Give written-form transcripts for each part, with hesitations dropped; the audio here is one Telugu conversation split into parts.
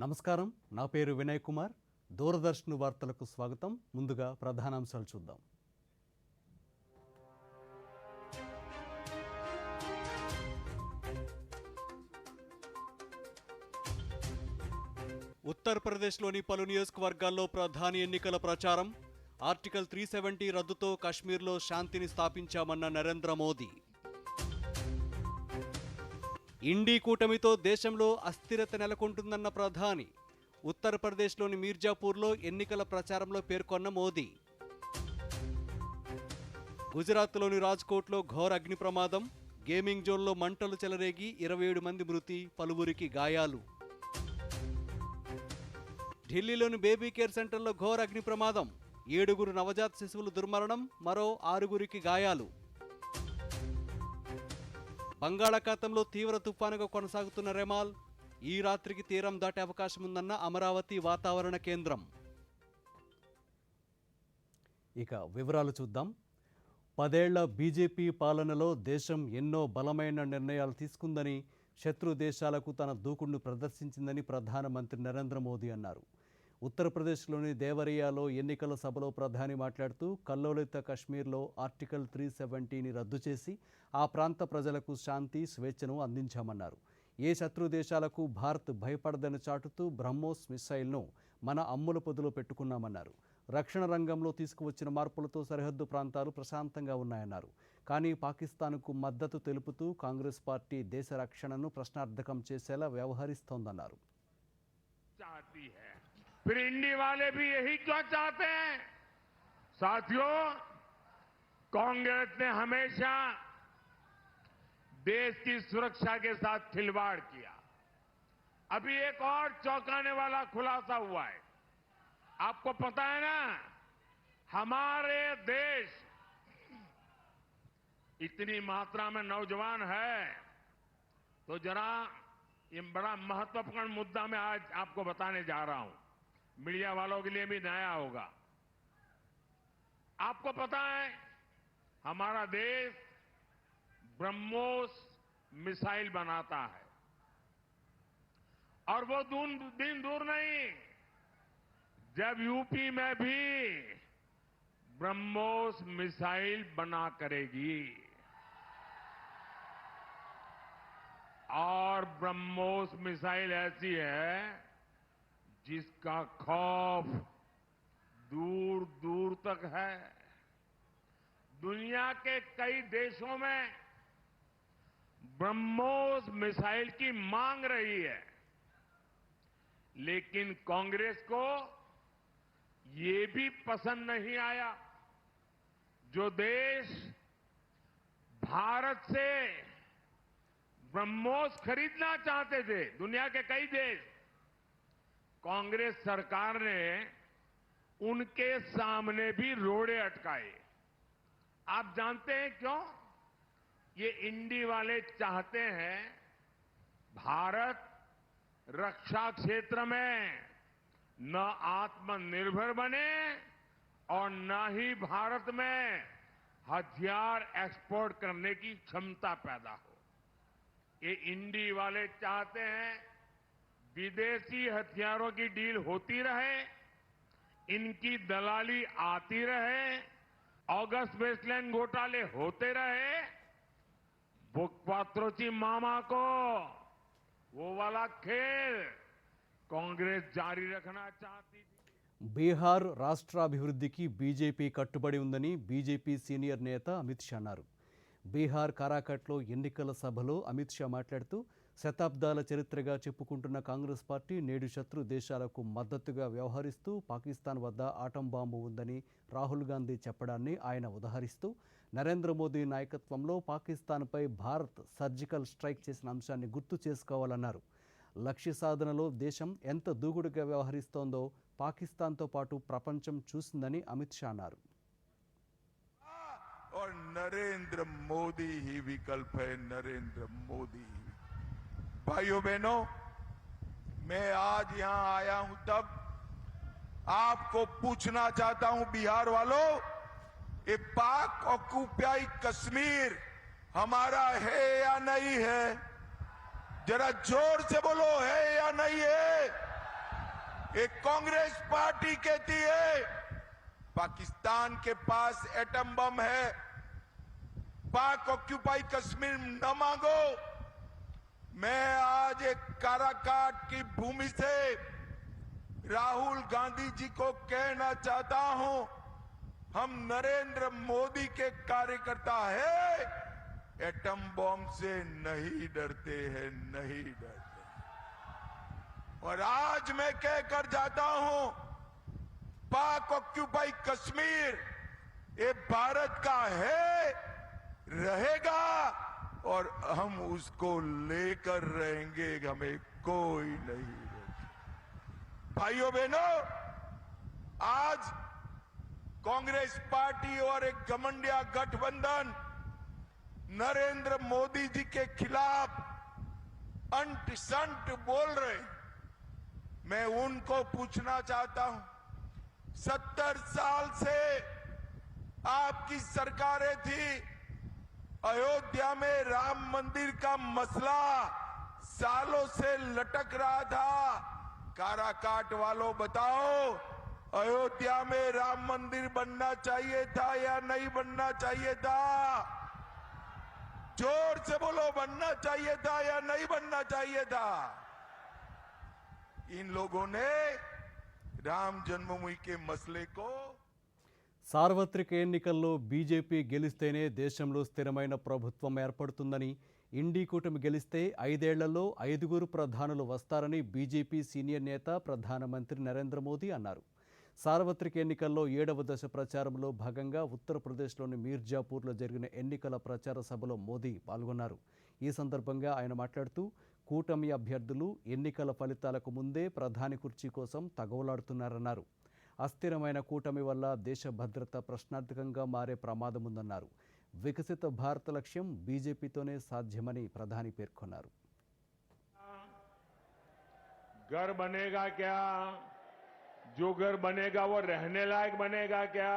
నమస్కారం, నా పేరు వినయ్ కుమార్. దూరదర్శన్ వార్తలకు స్వాగతం. ముందుగా ప్రధానాంశాలు చూద్దాం. ఉత్తరప్రదేశ్లోని పలు నియోజకవర్గాల్లో ప్రధాని ఎన్నికల ప్రచారం. ఆర్టికల్ 370 రద్దుతో కశ్మీర్లో శాంతిని స్థాపించామన్న నరేంద్ర మోదీ. ఇండీ కూటమితో దేశంలో అస్థిరత నెలకొంటుందన్న ప్రధాని. ఉత్తరప్రదేశ్లోని మీర్జాపూర్లో ఎన్నికల ప్రచారంలో పేర్కొన్న మోదీ. గుజరాత్లోని రాజ్కోట్లో ఘోర అగ్ని ప్రమాదం. గేమింగ్ జోన్లో మంటలు చెలరేగి 27 మంది మృతి, పలువురికి గాయాలు. ఢిల్లీలోని బేబీ కేర్ సెంటర్లో ఘోర అగ్ని ప్రమాదం. 7 నవజాత శిశువులు దుర్మరణం, మరో 6 గాయాలు. బంగాళాఖాతంలో తీవ్ర తుఫానుగా కొనసాగుతున్న రెమాల్. ఈ రాత్రికి తీరం దాటే అవకాశం ఉందన్న అమరావతి వాతావరణ కేంద్రం. ఇక వివరాలు చూద్దాం. 10 ఏళ్ల బీజేపీ పాలనలో దేశం ఎన్నో బలమైన నిర్ణయాలు తీసుకుందని, శత్రు దేశాలకు తన దూకుడును ప్రదర్శించిందని ప్రధానమంత్రి నరేంద్ర మోదీ అన్నారు. ఉత్తరప్రదేశ్లోని దేవరియాలో ఎన్నికల సభలో ప్రధాని మాట్లాడుతూ కల్లోలిత కశ్మీర్లో ఆర్టికల్ 370ని రద్దు చేసి ఆ ప్రాంత ప్రజలకు శాంతి, స్వేచ్ఛను అందించామన్నారు. ఏ శత్రు దేశాలకు భారత్ భయపడదని చాటుతూ బ్రహ్మోస్ మిసైల్ను మన అమ్ముల పొదిలో పెట్టుకున్నామన్నారు. రక్షణ రంగంలో తీసుకువచ్చిన మార్పులతో సరిహద్దు ప్రాంతాలు ప్రశాంతంగా ఉన్నాయన్నారు. కానీ పాకిస్తాన్కు మద్దతు తెలుపుతూ కాంగ్రెస్ పార్టీ దేశ రక్షణను ప్రశ్నార్థకం చేసేలా వ్యవహరిస్తోందన్నారు. फिर इंडी वाले भी यही क्यों चाहते हैं? साथियों, कांग्रेस ने हमेशा देश की सुरक्षा के साथ खिलवाड़ किया. अभी एक और चौंकाने वाला खुलासा हुआ है. आपको पता है ना, हमारे देश इतनी मात्रा में नौजवान है, तो जरा ये बड़ा महत्वपूर्ण मुद्दा मैं आज आपको बताने जा रहा हूं. मीडिया वालों के लिए भी नया होगा. आपको पता है, हमारा देश ब्रह्मोस मिसाइल बनाता है, और वो दिन दूर नहीं जब यूपी में भी ब्रह्मोस मिसाइल बना करेगी. और ब्रह्मोस मिसाइल ऐसी है जिसका खौफ दूर दूर तक है. दुनिया के कई देशों में ब्रह्मोस मिसाइल की मांग रही है, लेकिन कांग्रेस को ये भी पसंद नहीं आया. जो देश भारत से ब्रह्मोस खरीदना चाहते थे, दुनिया के कई देश, कांग्रेस सरकार ने उनके सामने भी रोड़े अटकाए. आप जानते हैं क्यों? ये इंडी वाले चाहते हैं भारत रक्षा क्षेत्र में न आत्मनिर्भर बने और न ही भारत में हथियार एक्सपोर्ट करने की क्षमता पैदा हो. ये इंडी वाले चाहते हैं विदेशी हथियारों की डील होती रहे, इनकी दलाली आती रहे, ऑगस्ट वेस्टलैंड घोटाले होते रहे. बुकपात्रोची मामा को वो वाला खेल कांग्रेस जारी रखना चाहती थी. బీహార్ రాష్ట్రాభివృద్ధికి బీజేపీ కట్టుబడి ఉందని బీజేపీ సీనియర్ నేత అమిత్ షా అన్నారు. బీహార్ కారాకట్లో ఎన్నికల సభలో అమిత్ షా మాట్లాడుతూ శతాబ్దాల చరిత్రగా చెప్పుకుంటున్న కాంగ్రెస్ పార్టీ నేడు శత్రు దేశాలకు మద్దతుగా వ్యవహరిస్తూ పాకిస్తాన్ వద్ద ఆటం బాంబు ఉందని రాహుల్ గాంధీ చెప్పడాన్ని ఆయన ఉదహరిస్తూ నరేంద్ర మోదీ నాయకత్వంలో పాకిస్తాన్పై భారత్ సర్జికల్ స్ట్రైక్ చేసిన అంశాన్ని గుర్తు చేసుకోవాలన్నారు. లక్ష్య సాధనలో దేశం ఎంత దూకుడుగా వ్యవహరిస్తోందో పాకిస్తాన్తో పాటు ప్రపంచం చూసిందని అమిత్ షా అన్నారు. और नरेंद्र मोदी ही विकल्प है. नरेंद्र मोदी. भाइयों बहनों, मैं आज यहां आया हूं तब आपको पूछना चाहता हूं, बिहार वालों, ये पाक ऑक्युपाई कश्मीर हमारा है या नहीं है? जरा जोर से बोलो, है या नहीं है? एक कांग्रेस पार्टी कहती है पाकिस्तान के पास एटम बम है, पाक ऑक्यूपाई कश्मीर न मांगो। मैं आज एक काराकाट की भूमि से राहुल गांधी जी को कहना चाहता हूं, हम नरेंद्र मोदी के कार्यकर्ता हैं, एटम बम से नहीं डरते हैं, नहीं डरते। और आज मैं कहकर जाता हूं, पाक ऑक्यूपाई कश्मीर ये भारत का है, रहेगा और हम उसको लेकर रहेंगे, हमें कोई नहीं रोके। भाइयों बहनों, आज कांग्रेस पार्टी और एक घमंडिया गठबंधन नरेंद्र मोदी जी के खिलाफ अंट संट बोल रहे। मैं उनको पूछना चाहता हूं, 70 साल से आपकी सरकारें थी, अयोध्या में राम मंदिर का मसला सालों से लटक रहा था। काराकाट वालों बताओ, अयोध्या में राम मंदिर बनना चाहिए था या नहीं बनना चाहिए था? जोर से बोलो, बनना चाहिए था या नहीं बनना चाहिए था? इन लोगों ने राम जन्मभूमि के मसले को సార్వత్రిక ఎన్నికల్లో బీజేపీ గెలిస్తేనే దేశంలో స్థిరమైన ప్రభుత్వం ఏర్పడుతుందని, ఇండీ కూటమి గెలిస్తే 5 ఏళ్లలో 5గురు ప్రధానులు వస్తారని బీజేపీ సీనియర్ నేత ప్రధానమంత్రి నరేంద్ర మోదీ అన్నారు. సార్వత్రిక ఎన్నికల్లో 7వ దశ ప్రచారంలో భాగంగా ఉత్తరప్రదేశ్లోని మీర్జాపూర్లో జరిగిన ఎన్నికల ప్రచార సభలో మోదీ పాల్గొన్నారు. ఈ సందర్భంగా ఆయన మాట్లాడుతూ, కూటమి అభ్యర్థులు ఎన్నికల ఫలితాలకు ముందే ప్రధాని కుర్చీ కోసం తగవలాడుతున్నారన్నారు. అస్థిరమైన కూటమి వల్ల దేశ భద్రత ప్రశ్నార్థకంగా మారే ప్రమాదం ఉందన్నారు. వికసిత భారత లక్ష్యం బీజేపీతోనే సాధ్యమని ప్రధాని పేర్కొన్నారు. घर बनेगा क्या? जो घर बनेगा वो रहने लायक बनेगा क्या?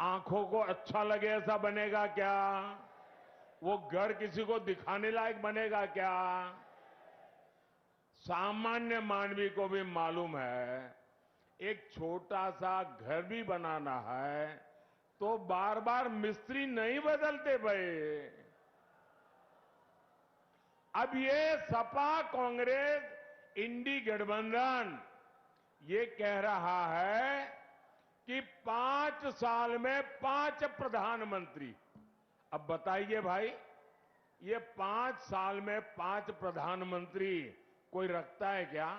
आंखों को अच्छा लगे ऐसा बनेगा क्या? वो घर किसी को दिखाने लायक बनेगा क्या? सामान्य मानवी को भी मालूम है, एक छोटा सा घर भी बनाना है तो बार बार मिस्त्री नहीं बदलते भाई। अब ये सपा कांग्रेस इंडी गठबंधन ये कह रहा है कि 5 साल में 5 प्रधानमंत्री। अब बताइए भाई, ये 5 साल में 5 प्रधानमंत्री कोई रखता है क्या?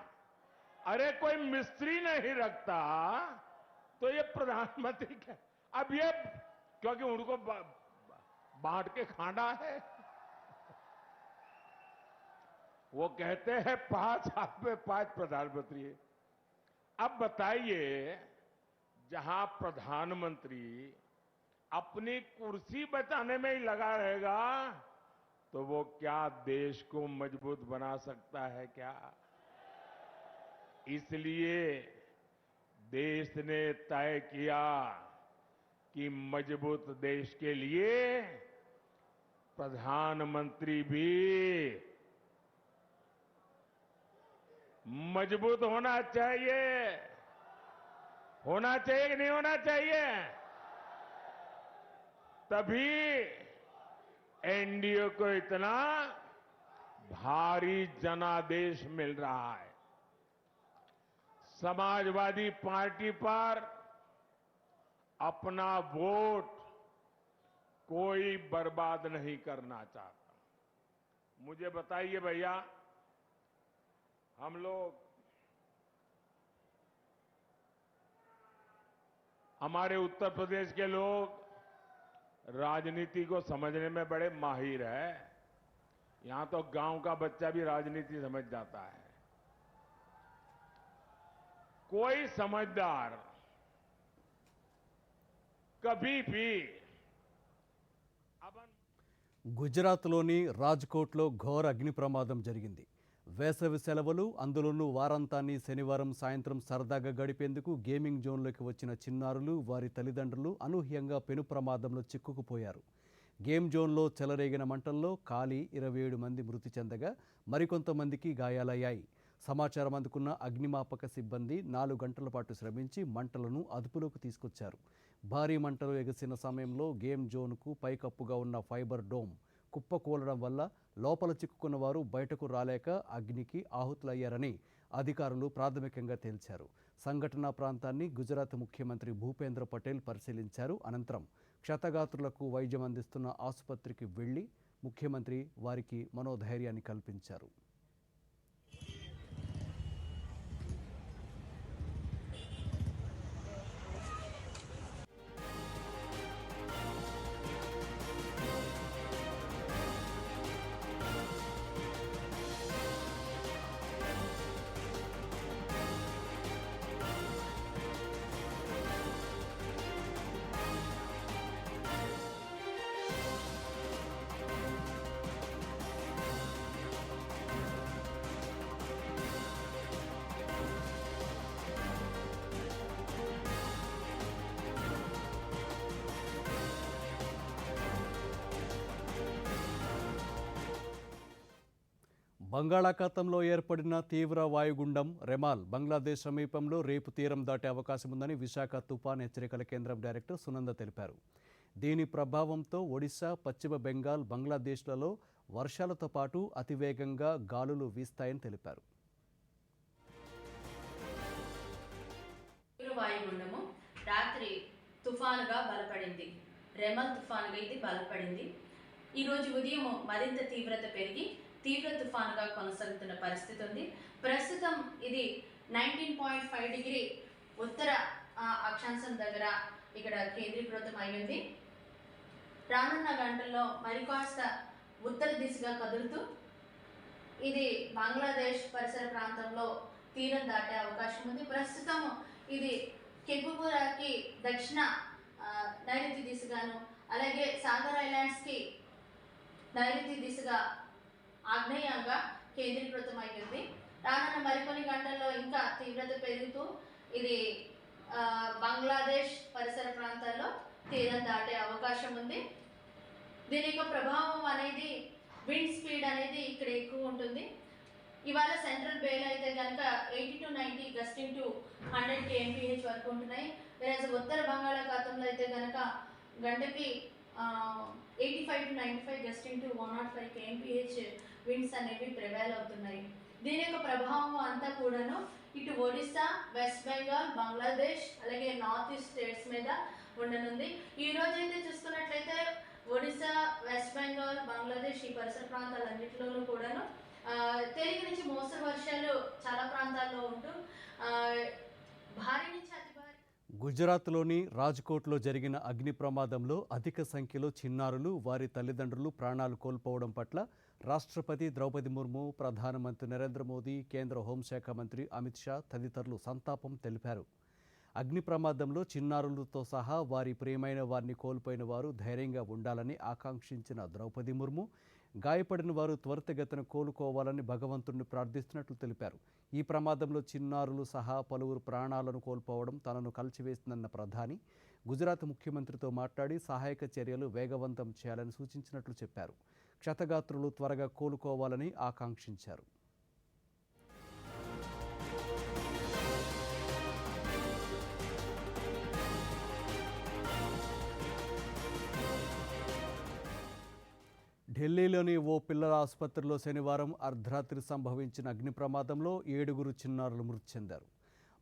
अरे कोई मिस्त्री नहीं रखता तो ये प्रधानमंत्री क्या? अब ये क्योंकि उनको बांट के खाना है, वो कहते हैं 5 साल में 5 प्रधानमंत्री। अब बताइए, जहां प्रधानमंत्री अपनी कुर्सी बचाने में ही लगा रहेगा तो वो क्या देश को मजबूत बना सकता है क्या? इसलिए देश ने तय किया कि मजबूत देश के लिए प्रधानमंत्री भी मजबूत होना चाहिए। होना चाहिए कि नहीं होना चाहिए? तभी एनडीए को इतना भारी जनादेश मिल रहा है। समाजवादी पार्टी पर अपना वोट कोई बर्बाद नहीं करना चाहता। मुझे बताइए भैया, हम लोग, हमारे उत्तर प्रदेश के लोग राजनीति को समझने में बड़े माहिर है। यहां तो गांव का बच्चा भी राजनीति समझ जाता है। कोई समझदार कभी भी గుజరాత్లోని రాజ్కోట్లో ఘోర అగ్ని ప్రమాదం జరిగింది. వేసవి సెలవులు, అందులోనూ వారాంతాన్ని శనివారం సాయంత్రం సరదాగా గడిపేందుకు గేమింగ్ జోన్లోకి వచ్చిన చిన్నారులు, వారి తల్లిదండ్రులు అనూహ్యంగా పెను ప్రమాదంలో చిక్కుకుపోయారు. గేమ్ జోన్లో చెలరేగిన మంటల్లో కాలి 27 మంది మృతి చెందగా మరికొంతమందికి గాయాలయ్యాయి. సమాచారం అందుకున్న అగ్నిమాపక సిబ్బంది 4 గంటల పాటు శ్రమించి మంటలను అదుపులోకి తీసుకొచ్చారు. భారీ మంటలు ఎగసిన సమయంలో గేమ్ జోన్కు పైకప్పుగా ఉన్న ఫైబర్ డోమ్ కుప్పకూలడం వల్ల లోపల చిక్కుకున్న వారు బయటకు రాలేక అగ్నికి ఆహుతులయ్యారని అధికారులు ప్రాథమికంగా తేల్చారు. సంఘటనా ప్రాంతాన్ని గుజరాత్ ముఖ్యమంత్రి భూపేంద్ర పటేల్ పరిశీలించారు. అనంతరం క్షతగాత్రులకు వైద్యం అందిస్తున్న ఆసుపత్రికి వెళ్లి ముఖ్యమంత్రి వారికి మనోధైర్యాన్ని కల్పించారు. బంగాళాఖాతంలో ఏర్పడిన తీవ్ర వాయుగుండం రెమాల్ బంగ్లాదేశ్ సమీపంలో రేపు తీరం దాటే అవకాశం ఉందని విశాఖ తుఫాన్ హెచ్చరికల కేంద్రం డైరెక్టర్ సునంద తెలిపారు. దీని ప్రభావంతో ఒడిశా, పశ్చిమ బెంగాల్, బంగ్లాదేశ్లలో వర్షాలతో పాటు అతివేగంగా గాలులు వీస్తాయని తెలిపారు. వాయుగుండము రాత్రి తుఫానుగా బలపడింది. రెమల్ తుఫానుగా ఇది బలపడింది. ఈరోజు ఉదయం మరింత తీవ్రత పెరిగి తీవ్ర తుఫానుగా కొనసాగుతున్న పరిస్థితి ఉంది. ప్రస్తుతం ఇది 19.5 డిగ్రీ ఉత్తర అక్షాంశం దగ్గర ఇక్కడ కేంద్రీకృతం అయ్యింది. రానున్న గంటల్లో మరికాస్త ఉత్తర దిశగా కదులుతూ ఇది బంగ్లాదేశ్ పరిసర ప్రాంతంలో తీరం దాటే అవకాశం ఉంది. ప్రస్తుతం ఇది కెంపుపురాకి దక్షిణ నైరుతి దిశగాను, అలాగే సాగర్ ఐలాండ్స్కి నైరుతి దిశగా ఆగ్నేయంగా కేంద్రీకృతం అయ్యింది. రానున్న మరికొన్ని గంటల్లో ఇంకా తీవ్రత పెరుగుతూ ఇది బంగ్లాదేశ్ పరిసర ప్రాంతాల్లో తీరం దాటే అవకాశం ఉంది. దీని యొక్క ప్రభావం అనేది విండ్ స్పీడ్ అనేది ఇక్కడ ఎక్కువ ఉంటుంది. ఇవాళ సెంట్రల్ బేలో అయితే కనుక 80 to 90 గస్టింగ్ టు 100 kmph వరకు ఉంటున్నాయి. వేరే ఉత్తర బంగాళాఖాతంలో అయితే కనుక గంటకి 85 to 95 gusting to 105 kmph winds అనేవి ప్రివైల్ అవుతున్నాయి. దీని యొక్క ప్రభావం అంతా కూడాను ఇటు ఒడిశా, వెస్ట్ బెంగాల్, బంగ్లాదేశ్ అలాగే నార్త్ ఈస్ట్ స్టేట్స్ మీద ఉండనుంది. ఈ రోజు అయితే చూసుకున్నట్లయితే ఒడిశా, వెస్ట్ బెంగాల్, బంగ్లాదేశ్ ఈ పరిసర ప్రాంతాలన్నింటిలోనూ కూడాను తేలిక నుంచి మోస్తరు వర్షాలు చాలా ప్రాంతాల్లో ఉంటూ భారీ నుంచి అతి భారీ. గుజరాత్లోని రాజ్కోట్లో జరిగిన అగ్ని ప్రమాదంలో అధిక సంఖ్యలో చిన్నారులు, వారి తల్లిదండ్రులు ప్రాణాలు కోల్పోవడం పట్ల రాష్ట్రపతి ద్రౌపది ముర్ము, ప్రధానమంత్రి నరేంద్ర మోదీ, కేంద్ర హోంశాఖ మంత్రి అమిత్ షా తదితరులు సంతాపం తెలిపారు. అగ్ని ప్రమాదంలో చిన్నారులతో సహా వారి ప్రియమైన వారిని కోల్పోయిన వారు ధైర్యంగా ఉండాలని ఆకాంక్షించిన ద్రౌపది ముర్ము, గాయపడిన వారు త్వరితగతిన కోలుకోవాలని భగవంతుడిని ప్రార్థిస్తున్నట్లు తెలిపారు. ఈ ప్రమాదంలో చిన్నారులు సహా పలువురు ప్రాణాలను కోల్పోవడం తనను కలిచివేసిందన్న ప్రధాని గుజరాత్ ముఖ్యమంత్రితో మాట్లాడి సహాయక చర్యలు వేగవంతం చేయాలని సూచించినట్లు చెప్పారు. క్షతగాత్రులు త్వరగా కోలుకోవాలని ఆకాంక్షించారు. ఢిల్లీలోని ఓ పిల్లల ఆసుపత్రిలో శనివారం అర్ధరాత్రి సంభవించిన అగ్ని ప్రమాదంలో 7 చిన్నారులు మృతి చెందారు.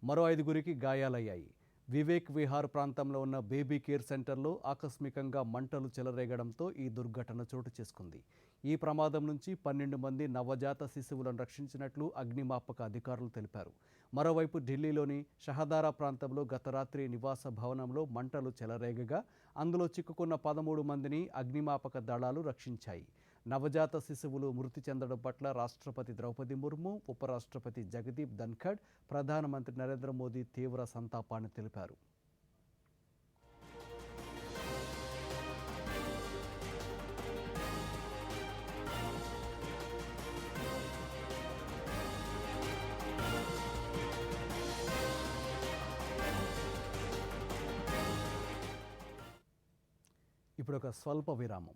మరో 5 గాయాలయ్యాయి. వివేక్ విహార్ ప్రాంతంలో ఉన్న బేబీ కేర్ సెంటర్లో ఆకస్మికంగా మంటలు చెలరేగడంతో ఈ దుర్ఘటన చోటు చేసుకుంది. ఈ ప్రమాదం నుంచి 12 మంది నవజాత శిశువులను రక్షించినట్లు అగ్నిమాపక అధికారులు తెలిపారు. మరోవైపు ఢిల్లీలోని షహదారా ప్రాంతంలో గత రాత్రి నివాస భవనంలో మంటలు చెలరేగగా అందులో చిక్కుకున్న 13 మందిని అగ్నిమాపక దళాలు రక్షించాయి. నవజాత శిశువులు మృతి చెందడం పట్ల రాష్ట్రపతి ద్రౌపది ముర్ము, ఉపరాష్ట్రపతి జగదీప్ ధన్ఖడ్, ప్రధానమంత్రి నరేంద్ర మోదీ తీవ్ర సంతాపాన్ని తెలిపారు. ఇప్పుడు ఒక స్వల్ప విరామం.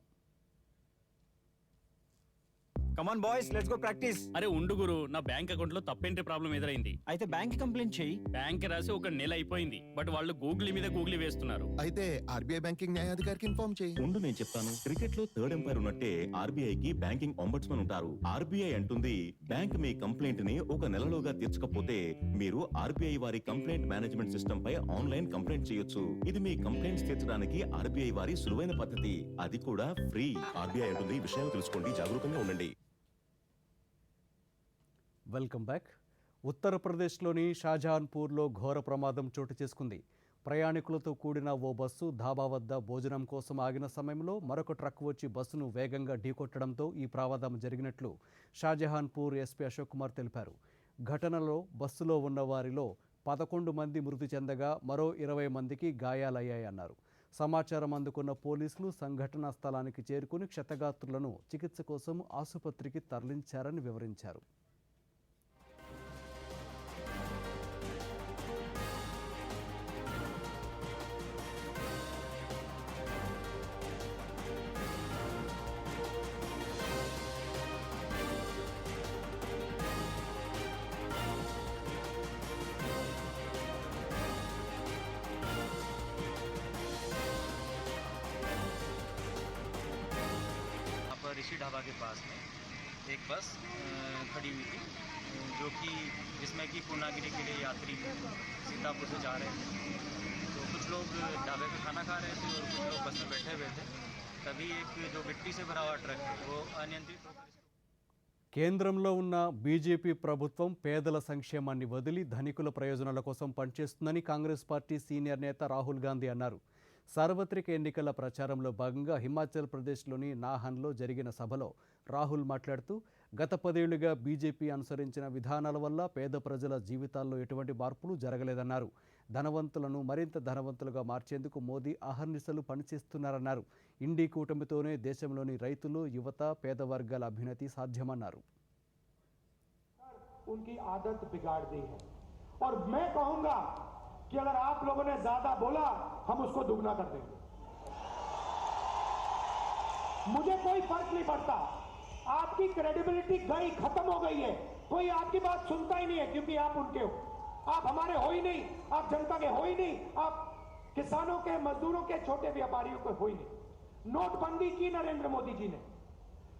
Come on boys let's go practice. అరే ఉండు గురు, నా బ్యాంక్ అకౌంట్ లో తప్పేంటి ప్రాబ్లం ఎదురైంది. అయితే బ్యాంక్ కంప్లైంట్ చేయి. బ్యాంక్ రాసి ఒక నెల అయిపోయింది, బట్ వాళ్ళు గూగుల్ మీద గూగుల్ వేస్తున్నారు. అయితే ఆర్బీఐ బ్యాంకింగ్ న్యాయాధికారికి ఇన్ఫార్మ్ చేయి. ఉండు నేను చెప్తాను. క్రికెట్ లో థర్డ్ ఎంపైర్ ఉన్నట్టే ఆర్బీఐకి బ్యాంకింగ్ ఒంబడ్స్మన్ ఉంటారు. ఆర్బీఐ అంటుంది బ్యాంక్ మీ కంప్లైంట్ ని ఒక నెలలోగా తీర్చకపోతే మీరు ఆర్బీఐ వారి కంప్లైంట్ మేనేజ్మెంట్ సిస్టమ్ పై ఆన్లైన్ కంప్లైంట్ చేయొచ్చు. ఇది మీ కంప్లైంట్స్ తీర్చడానికి ఆర్బీఐ వారి సులువైన పద్ధతి, అది కూడా ఫ్రీ. ఆర్బీఐ అంటుంది విషయాలు తెలుసుకోండి, జాగరూకంగా ఉండండి. Welcome back. ఉత్తరప్రదేశ్లోని షాజహాన్పూర్లో ఘోర ప్రమాదం చోటు చేసుకుంది. ప్రయాణికులతో కూడిన ఓ బస్సు ధాబా వద్ద భోజనం కోసం ఆగిన సమయంలో మరొక ట్రక్ వచ్చి బస్సును వేగంగా ఢీకొట్టడంతో ఈ ప్రమాదం జరిగినట్లు షాజహాన్పూర్ ఎస్పీ అశోక్ కుమార్ తెలిపారు. ఘటనలో బస్సులో ఉన్న వారిలో 11 మంది మృతి చెందగా మరో 20 మందికి గాయాలయ్యాయన్నారు. సమాచారం అందుకున్న పోలీసులు సంఘటనా స్థలానికి చేరుకుని క్షతగాత్రులను చికిత్స కోసం ఆసుపత్రికి తరలించారని వివరించారు. ऋषि ढाबा के पास में एक बस खड़ी हुई थी, जो कि जिसमें कि पूर्णागिरी के लिए यात्री सीतापुर से जा रहे थे। तो कुछ लोग ढाबे पे खाना खा रहे थे और कुछ लोग बस में बैठे हुए थे। तभी एक जो गिट्टी से भरा हुआ ट्रक है वो अनियंत्रित होकर కేంద్రంలో ఉన్న బీజేపీ ప్రభుత్వం పేదల సంక్షేమాన్ని వదిలి ధనికుల ప్రయోజనాల కోసం పనిచేస్తుందని కాంగ్రెస్ పార్టీ సీనియర్ నేత రాహుల్ గాంధీ అన్నారు. సార్వత్రిక ఎన్నికల ప్రచారంలో భాగంగా హిమాచల్ ప్రదేశ్లోని నాహన్లో జరిగిన సభలో రాహుల్ మాట్లాడుతూ గత 10 ఏళ్లుగా బీజేపీ అనుసరించిన విధానాల వల్ల పేద ప్రజల జీవితాల్లో ఎటువంటి మార్పులు జరగలేదన్నారు. ధనవంతులను మరింత ధనవంతులుగా మార్చేందుకు మోదీ అహర్నిశలు పనిచేస్తున్నారన్నారు. ఇండీ కూటమితోనే దేశంలోని రైతులు, యువత, పేద వర్గాల అభ్యున్నతి సాధ్యమన్నారు. उनकी आदत बिगाड़ दी है और मैं कहूंगा कि अगर आप लोगों ने ज्यादा बोला हम उसको दुगना कर देंगे. मुझे कोई फर्क नहीं पड़ता, आपकी क्रेडिबिलिटी गई, खत्म हो गई है. कोई आपकी बात सुनता ही नहीं है क्योंकि आप उनके हो. आप हमारे हो ही नहीं, आप जनता के हो ही नहीं, आप किसानों के, मजदूरों के, छोटे व्यापारियों के हो ही नहीं. नोटबंदी की नरेंद्र मोदी जी ने,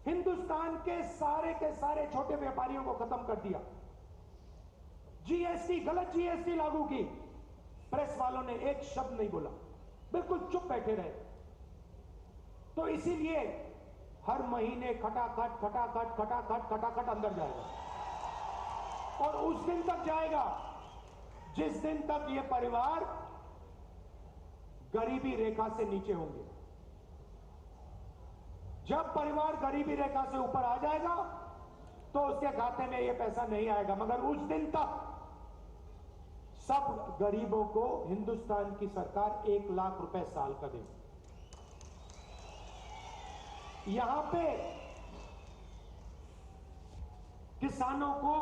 हिंदुस्तान के सारे छोटे व्यापारियों को खत्म कर दिया. जीएसटी, गलत जीएसटी लागू की, प्रेस वालों ने एक शब्द नहीं बोला, बिल्कुल चुप बैठे रहे. तो इसीलिए हर महीने खटाखट अंदर जाएगा और उस दिन तक जाएगा जिस दिन तक ये परिवार गरीबी रेखा से नीचे होंगे. जब परिवार गरीबी रेखा से ऊपर आ जाएगा तो उसके खाते में ये पैसा नहीं आएगा, मगर उस दिन तक सब गरीबों को हिंदुस्तान की सरकार 1 लाख रुपए साल का देगी. यहां पे किसानों को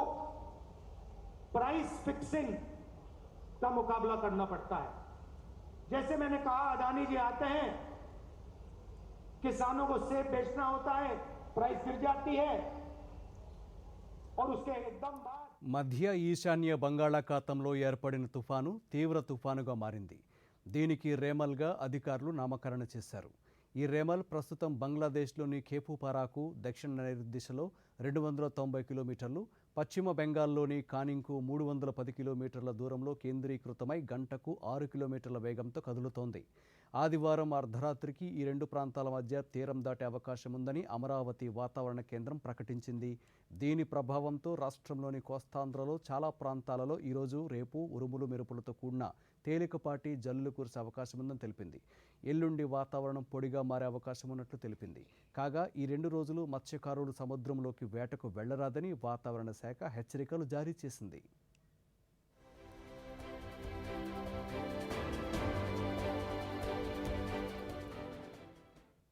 प्राइस फिक्सिंग का मुकाबला करना पड़ता है. जैसे मैंने कहा, अदानी जी आते हैं, किसानों को सेब बेचना होता है, प्राइस गिर जाती है और उसके एकदम बाद మధ్య ఈశాన్య బంగాళాఖాతంలో ఏర్పడిన తుఫాను తీవ్ర తుఫానుగా మారింది. దీనికి రేమల్గా అధికారులు నామకరణ చేశారు. ఈ రేమల్ ప్రస్తుతం బంగ్లాదేశ్లోని ఖేపుపారాకు దక్షిణ నైరుతి దిశలో 290 కిలోమీటర్లు, పశ్చిమ బెంగాల్లోని కానింగ్కు 310 కిలోమీటర్ల దూరంలో కేంద్రీకృతమై గంటకు 6 కిలోమీటర్ల వేగంతో కదులుతోంది. ఆదివారం అర్ధరాత్రికి ఈ 2 ప్రాంతాల మధ్య తీరం దాటే అవకాశం ఉందని అమరావతి వాతావరణ కేంద్రం ప్రకటించింది. దీని ప్రభావంతో రాష్ట్రంలోని కోస్తాంధ్రలో చాలా ప్రాంతాలలో ఈరోజు, రేపు ఉరుములు మెరుపులతో కూడిన తేలికపాటి జల్లులు కురిసే అవకాశం ఉందని తెలిపింది. ఎల్లుండి వాతావరణం పొడిగా మారే అవకాశం ఉన్నట్లు తెలిపింది. కాగా ఈ 2 రోజులు మత్స్యకారులు సముద్రంలోకి వేటకు వెళ్లరాదని వాతావరణ శాఖ హెచ్చరికలు జారీ చేసింది.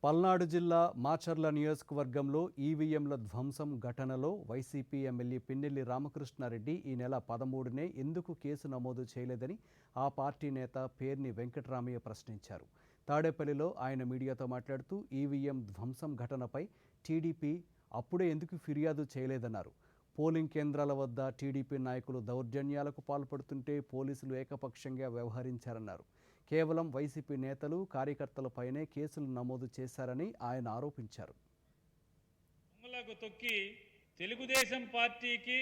పల్నాడు జిల్లా మాచర్ల నియోజకవర్గంలో ఈవీఎంల ధ్వంసం ఘటనలో వైసీపీ ఎమ్మెల్యే పిన్నెల్లి రామకృష్ణారెడ్డి ఈ నెల 13నే ఎందుకు కేసు నమోదు చేయలేదని ఆ పార్టీ నేత పేర్ని వెంకటరామయ్య ప్రశ్నించారు. తాడేపల్లిలో ఆయన మీడియాతో మాట్లాడుతూ ఈవీఎం ధ్వంసం ఘటనపై టీడీపీ అప్పుడే ఎందుకు ఫిర్యాదు చేయలేదన్నారు. పోలింగ్ కేంద్రాల వద్ద టీడీపీ నాయకులు దౌర్జన్యాలకు పాల్పడుతుంటే పోలీసులు ఏకపక్షంగా వ్యవహరించారన్నారు. కేవలం వైసీపీ నేతలు, కార్యకర్తలపైనే కేసులు నమోదు చేశారని ఆయన ఆరోపించారు. తొక్కి తెలుగుదేశం పార్టీకి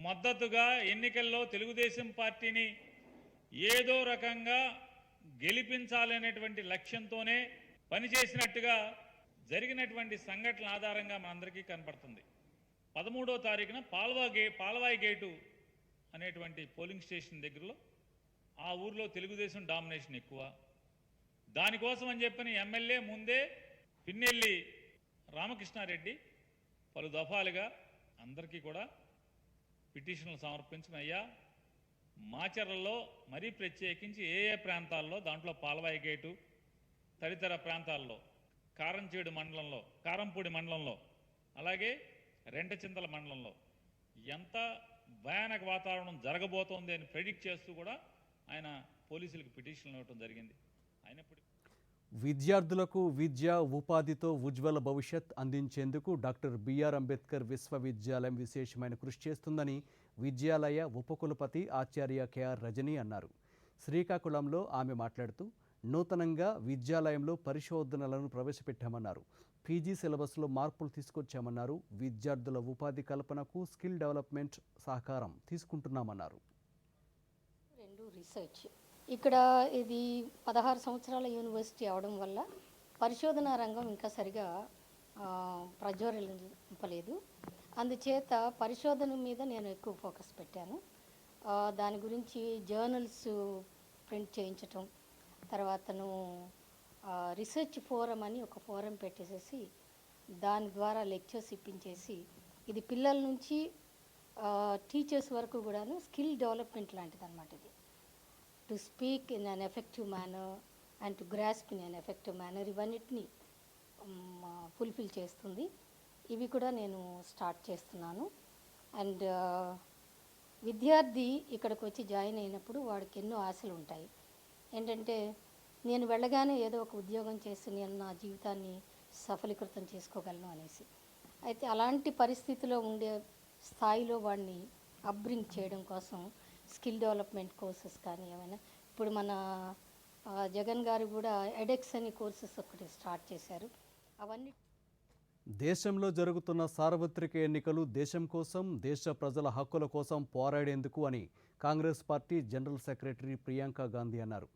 మద్దతుగా ఎన్నికల్లో తెలుగుదేశం పార్టీని ఏదో రకంగా గెలిపించాలనేటువంటి లక్ష్యంతోనే పనిచేసినట్టుగా జరిగినటువంటి సంఘటనల ఆధారంగా మనందరికీ కనపడుతుంది. 13వ తారీఖున పాల్వాయి గేటు అనేటువంటి పోలింగ్ స్టేషన్ దగ్గరలో ఆ ఊర్లో తెలుగుదేశం డామినేషన్ ఎక్కువ. దానికోసం అని చెప్పని ఎమ్మెల్యే ముందే పిన్నెల్లి రామకృష్ణారెడ్డి పలు దఫాలుగా అందరికీ కూడా పిటిషన్లు సమర్పించిన అయ్యా మాచర్లలో మరీ ప్రత్యేకించి ఏ ప్రాంతాల్లో, దాంట్లో పాల్వాయి గేటు తదితర ప్రాంతాల్లో, కారంపూడి మండలంలో అలాగే రెంటచింతల మండలంలో ఎంత భయానక వాతావరణం జరగబోతోంది అని ప్రెడిక్ట్ చేస్తూ కూడా ఆయన పోలీసులకు పిటిషన్లు ఇవ్వడం జరిగింది. అయినప్పుడు విద్యార్థులకు విద్య, ఉపాధితో ఉజ్వల భవిష్యత్ అందించేందుకు డాక్టర్ బిఆర్ అంబేద్కర్ విశ్వవిద్యాలయం విశేషమైన కృషి చేస్తుందని విద్యాలయ ఉపకులపతి ఆచార్య కెఆర్ రజని అన్నారు. శ్రీకాకుళంలో ఆమె మాట్లాడుతూ నూతనంగా విద్యాలయంలో పరిశోధనలను ప్రవేశపెట్టామన్నారు. పీజీ సిలబస్లో మార్పులు తీసుకొచ్చామన్నారు. విద్యార్థుల ఉపాధి కల్పనకు స్కిల్ డెవలప్మెంట్ సహకారం తీసుకుంటున్నామన్నారు. రీసెర్చ్ ఇక్కడ ఇది 16 సంవత్సరాల యూనివర్సిటీ అవడం వల్ల పరిశోధనా రంగం ఇంకా సరిగా ప్రజ్వరింపలేదు. అందుచేత పరిశోధన మీద నేను ఎక్కువ ఫోకస్ పెట్టాను. దాని గురించి జర్నల్స్ ప్రింట్ చేయించటం, తర్వాతను రీసెర్చ్ ఫోరం అని ఒక ఫోరం పెట్టేసేసి దాని ద్వారా లెక్చర్స్ ఇప్పించేసి ఇది పిల్లల నుంచి టీచర్స్ వరకు కూడాను స్కిల్ డెవలప్మెంట్ లాంటిది అన్నమాట. ఇది to speak in an effective manner and to grasp in an effective manner ఇవన్నిటిని ఫుల్ఫిల్ చేస్తుంది. ఇవి కూడా నేను స్టార్ట్ చేస్తున్నాను. అండ్ విద్యార్థి ఇక్కడికి వచ్చి జాయిన్ అయినప్పుడు వాడికి ఎన్నో ఆశలు ఉంటాయి. ఏంటంటే నేను వెళ్ళగానే ఏదో ఒక ఉద్యోగం చేసి నేను నా జీవితాన్ని సఫలీకృతం చేసుకోగలను అనేసి. అయితే అలాంటి పరిస్థితిలో ఉండే స్థాయిలో వాడిని అప్బ్రింగ్ చేయడం కోసం స్కిల్ డెవలప్మెంట్ కోర్సెస్ కానీ ఏమైనా ఇప్పుడు మన జగన్ గారు కూడా ఎడెక్స్ అని కోర్సెస్ ఒకటి స్టార్ట్ చేశారు. అవన్నీ దేశంలో జరుగుతున్న సార్వత్రిక ఎన్నికలు దేశం కోసం, దేశ ప్రజల హక్కుల కోసం పోరాడేందుకు అని Congress party general secretary Priyanka Gandhi అన్నారు.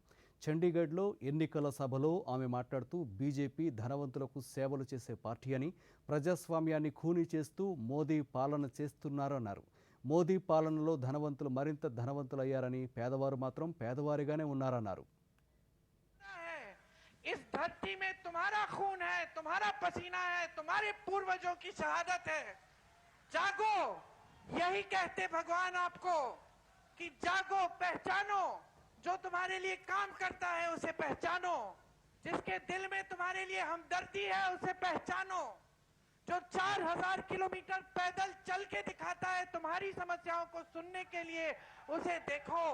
చండీగఢ్లో ఎన్నికల సభలో ఆమె మాట్లాడుతూ బీజేపీ ధనవంతులకు సేవలు చేసే పార్టీ అని, ప్రజాస్వామ్యాన్ని ఖూనీ చేస్తూ మోదీ పాలన చేస్తున్నారు అన్నారు. మోదీ పాలనలో ధనవంతులు మరింత ధనవంతులయ్యారని, పేదవారు మాత్రం పేదవారిగానే ఉన్నారన్నారు. इस धरती में तुम्हारा खून है, तुम्हारा पसीना है, तुम्हारे पूर्वजों की शहादत है. जागो, यही कहते भगवान आपको कि जागो, पहचानो. जो तुम्हारे लिए काम करता है उसे पहचानो. जिसके दिल में तुम्हारे लिए हमदर्दी है उसे पहचानो. जो 4000 किलोमीटर पैदल चल के दिखाता है तुम्हारी समस्याओं को सुनने के लिए, उसे देखो.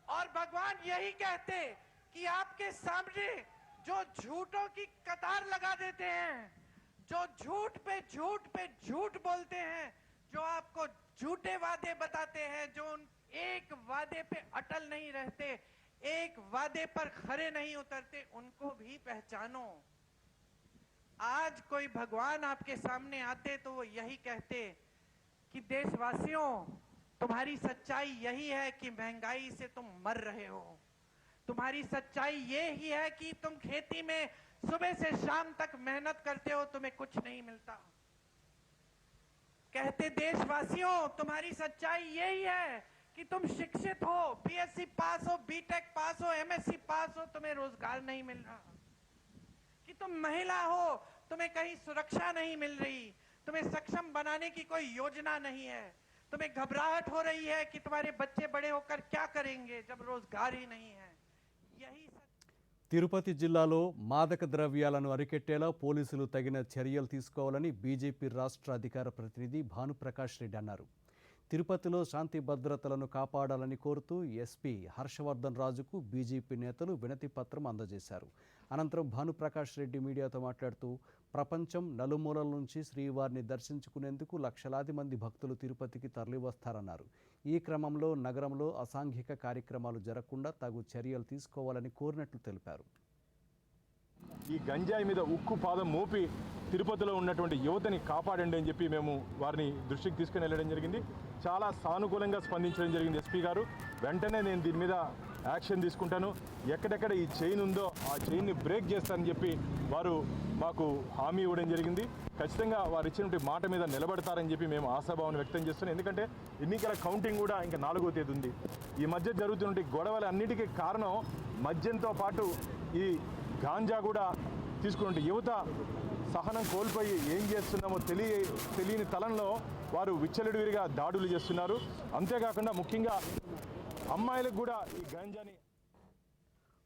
और भगवान यही कहते कि आपके सामने जो झूठों की कतार लगा देते हैं, जो झूठ पे झूठ बोलते हैं, जो आपको झूठे वादे बताते हैं, जो एक वादे पे अटल नहीं रहते, एक वादे पर खरे नहीं उतरते, उनको भी पहचानो. आज कोई भगवान आपके सामने आते तो वो यही कहते कि देशवासियों, तुम्हारी सच्चाई यही है कि महंगाई से तुम मर रहे हो. तुम्हारी सच्चाई ये ही है कि तुम खेती में सुबह से शाम तक मेहनत करते हो, तुम्हें कुछ नहीं मिलता. कहते देशवासियों, तुम्हारी सच्चाई यही है कि तुम शिक्षित हो, बीएससी पास हो, बीटेक पास हो, एमएससी पास हो, तुम्हें रोजगार नहीं मिल रहा. कि तुम महिला हो, तुम्हें कहीं सुरक्षा नहीं मिल रही, तुम्हें सक्षम बनाने की कोई योजना नहीं है, तुम्हें घबराहट हो रही है कि तुम्हारे बच्चे बड़े होकर क्या करेंगे जब रोजगार ही नहीं है. यही తిరుపతి జిల్లాలో మాదక ద్రవ్యాలను అరికెట్టేలా పోలీసులు తగిన చర్యలు తీసుకోవాలని బీజేపీ రాష్ట్ర అధికార ప్రతినిధి భానుప్రకాష్ రెడ్డి అన్నారు. తిరుపతిలో శాంతి భద్రతలను కాపాడాలని కోరుతూ ఎస్పీ హర్షవర్ధన్ రాజుకు బీజేపీ నేతలు వినతి పత్రం అందజేశారు. అనంతరం భానుప్రకాష్ రెడ్డి మీడియాతో మాట్లాడుతూ ప్రపంచం నలుమూలల నుంచి శ్రీవారిని దర్శించుకునేందుకు లక్షలాది మంది భక్తులు తిరుపతికి తరలివస్తారన్నారు. ఈ క్రమంలో నగరంలో అసాంఘిక కార్యక్రమాలు జరగకుండా తగు చర్యలు తీసుకోవాలని కోరినట్లు తెలిపారు. ఈ గంజాయి మీద ఉక్కు పాదం మోపి తిరుపతిలో ఉన్నటువంటి యువతని కాపాడండి అని చెప్పి మేము వారిని దృష్టికి తీసుకుని వెళ్ళడం జరిగింది. చాలా సానుకూలంగా స్పందించడం జరిగింది ఎస్పీ గారు. వెంటనే నేను దీని మీద యాక్షన్ తీసుకుంటాను, ఎక్కడెక్కడ ఈ చైన్ ఉందో ఆ చైన్ని బ్రేక్ చేస్తానని చెప్పి వారు మాకు హామీ ఇవ్వడం జరిగింది. ఖచ్చితంగా వారు ఇచ్చినటువంటి మాట మీద నిలబడతారని చెప్పి మేము ఆశాభావాన్ని వ్యక్తం చేస్తున్నాం. ఎందుకంటే ఎన్నికల కౌంటింగ్ కూడా ఇంకా 4వ తేదీ ఉంది. ఈ మధ్య జరుగుతున్న గొడవలు అన్నిటికీ కారణం మద్యంతో పాటు ఈ గాంజా కూడా తీసుకున్న యువత సహనం కోల్పోయి ఏం చేస్తున్నామో తెలియని తలంలో వారు విచ్చలవిడిగా దాడులు చేస్తున్నారు. అంతేకాకుండా ముఖ్యంగా అమ్మాయిలకు కూడా ఈ గాంజాని.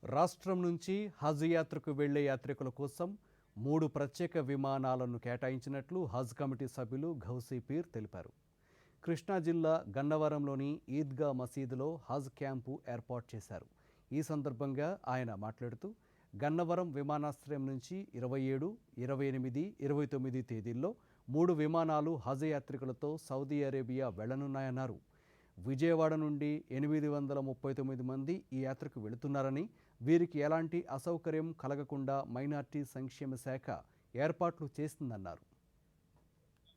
రాష్ట్రం నుంచి హజ్ యాత్రకు వెళ్లే యాత్రికుల కోసం 3 ప్రత్యేక విమానాలను కేటాయించినట్లు హజ్ కమిటీ సభ్యులు ఘౌసీ పీర్ తెలిపారు. కృష్ణా జిల్లా గన్నవరంలోని ఈద్గా మసీదులో హజ్ క్యాంపు ఏర్పాటు చేశారు. ఈ సందర్భంగా ఆయన మాట్లాడుతూ గన్నవరం విమానాశ్రయం నుంచి 27, 28, 29 తేదీల్లో 3 విమానాలు హజ్ యాత్రికులతో సౌదీ అరేబియా వెళ్లనున్నాయన్నారు. విజయవాడ నుండి 839 మంది ఈ యాత్రకు వెళుతున్నారని, వీరికి ఎలాంటి అసౌకర్యం కలగకుండా మైనార్టీ సంక్షేమ శాఖ ఏర్పాట్లు చేస్తుందన్నారు.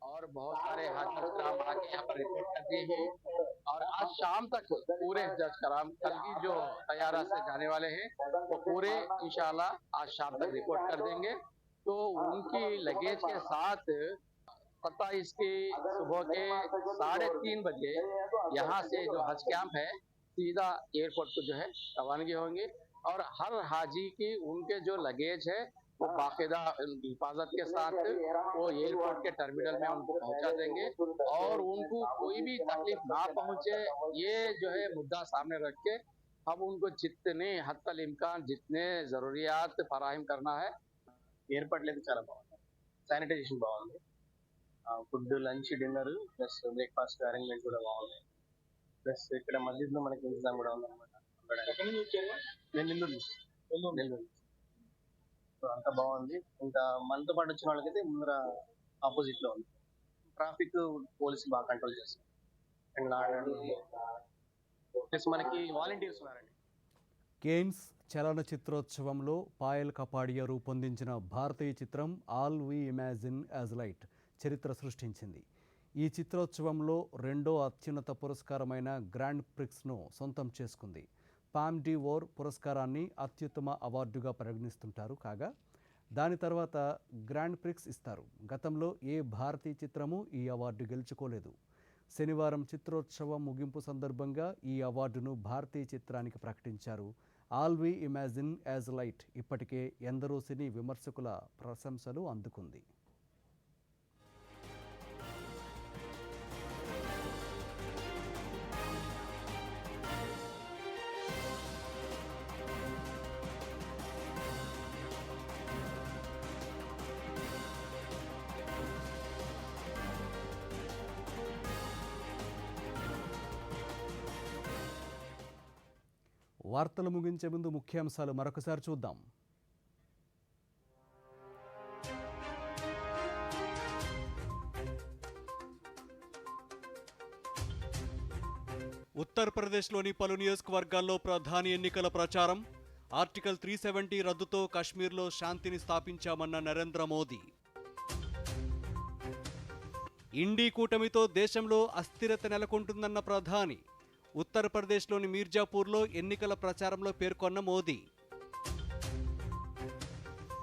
और बहुत सारे हज कराम आके यहाँ पर रिपोर्ट कर दिए हैं और आज शाम तक पूरे हज कराम कल की जो तैयारा से जाने वाले हैं वो पूरे इंशाल्लाह आज शाम तक रिपोर्ट कर देंगे. तो उनकी लगेज के साथ 27 की सुबह के 3:30 बजे यहाँ से जो हज कैंप है सीधा एयरपोर्ट को जो है रवानगी होंगे और हर हाजी की उनके जो लगेज है वो बाकायदा हिफाजत के साथ वो एयरपोर्ट के टर्मिनल में उनको पहुंचा देंगे और उनको कोई भी तकलीफ ना पहुंचे ये जो है मुद्दा सामने रख के हम उनको जितने हद तक इम्कान जितने जरूरियात फराहम करना है. एयरपोर्ट लेके చాలా బాగుంది, శానిటైజేషన్ బాగుంది, food lunch dinner plus breakfast arrangement కూడా బాగుంది, ప్లస్ ఇక్కడ మస్జిద్ లో మనకి ఇంతజాం కూడా ఉందన్నమాట. నేను నెల్లూరు అంతా బాగుంది. ఇంకా మనతో పాటు వచ్చిన వాళ్ళకైతే ముందర ఆపోజిట్ లో ఉంది. ట్రాఫిక్ పోలీసులు బాగా కంట్రోల్ చేస్తారు అండ్ ప్లస్ మనకి వాలంటీర్స్ ఉన్నారండి. కేన్స్ చలనచిత్రోత్సవంలో పాయల్ కపాడియా రూపొందించిన భారతీయ చిత్రం all we imagine as light చరిత్ర సృష్టించింది. ఈ చిత్రోత్సవంలో 2వ అత్యున్నత పురస్కారమైన గ్రాండ్ ప్రిక్స్ను సొంతం చేసుకుంది. పామ్ డి ఓర్ పురస్కారాన్ని అత్యుత్తమ అవార్డుగా పరిగణిస్తుంటారు. కాగా దాని తర్వాత గ్రాండ్ ప్రిక్స్ ఇస్తారు. గతంలో ఏ భారతీయ చిత్రము ఈ అవార్డు గెలుచుకోలేదు. శనివారం చిత్రోత్సవం ముగింపు సందర్భంగా ఈ అవార్డును భారతీయ చిత్రానికి ప్రకటించారు. All we imagine as light ఇప్పటికే ఎందరో సినీ విమర్శకుల ప్రశంసలు అందుకుంది. వార్తలు ముగించే ముందు ముఖ్యాంశాలు మరొకసారి చూద్దాం. ఉత్తరప్రదేశ్లోని పలు నియోజకవర్గాల్లో ప్రధాని ఎన్నికల ప్రచారం. ఆర్టికల్ 370 రద్దుతో కశ్మీర్లో శాంతిని స్థాపించామన్న నరేంద్ర మోదీ. ఇండీ కూటమితో దేశంలో అస్థిరత నెలకొంటుందన్న ప్రధాని. ఉత్తరప్రదేశ్లోని మీర్జాపూర్లో ఎన్నికల ప్రచారంలో పేర్కొన్న మోదీ.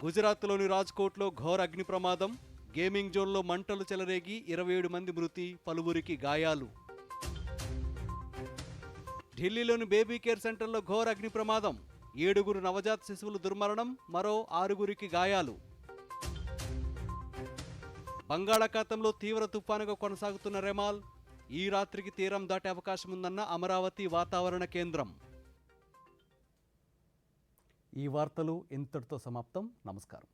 గుజరాత్లోని రాజ్కోట్లో ఘోర అగ్ని ప్రమాదం. గేమింగ్ జోన్లో మంటలు చెలరేగి 27 మంది మృతి, పలువురికి గాయాలు. ఢిల్లీలోని బేబీ కేర్ సెంటర్లో ఘోర అగ్ని ప్రమాదం. 7 నవజాత శిశువులు దుర్మరణం, మరో 6 గాయాలు. బంగాళాఖాతంలో తీవ్ర తుఫానుగా కొనసాగుతున్న రెమాల్. ఈ రాత్రికి తీరం దాటే అవకాశం ఉందన్న అమరావతి వాతావరణ కేంద్రం. ఈ వార్తలు ఇంతటితో సమాప్తం. నమస్కారం.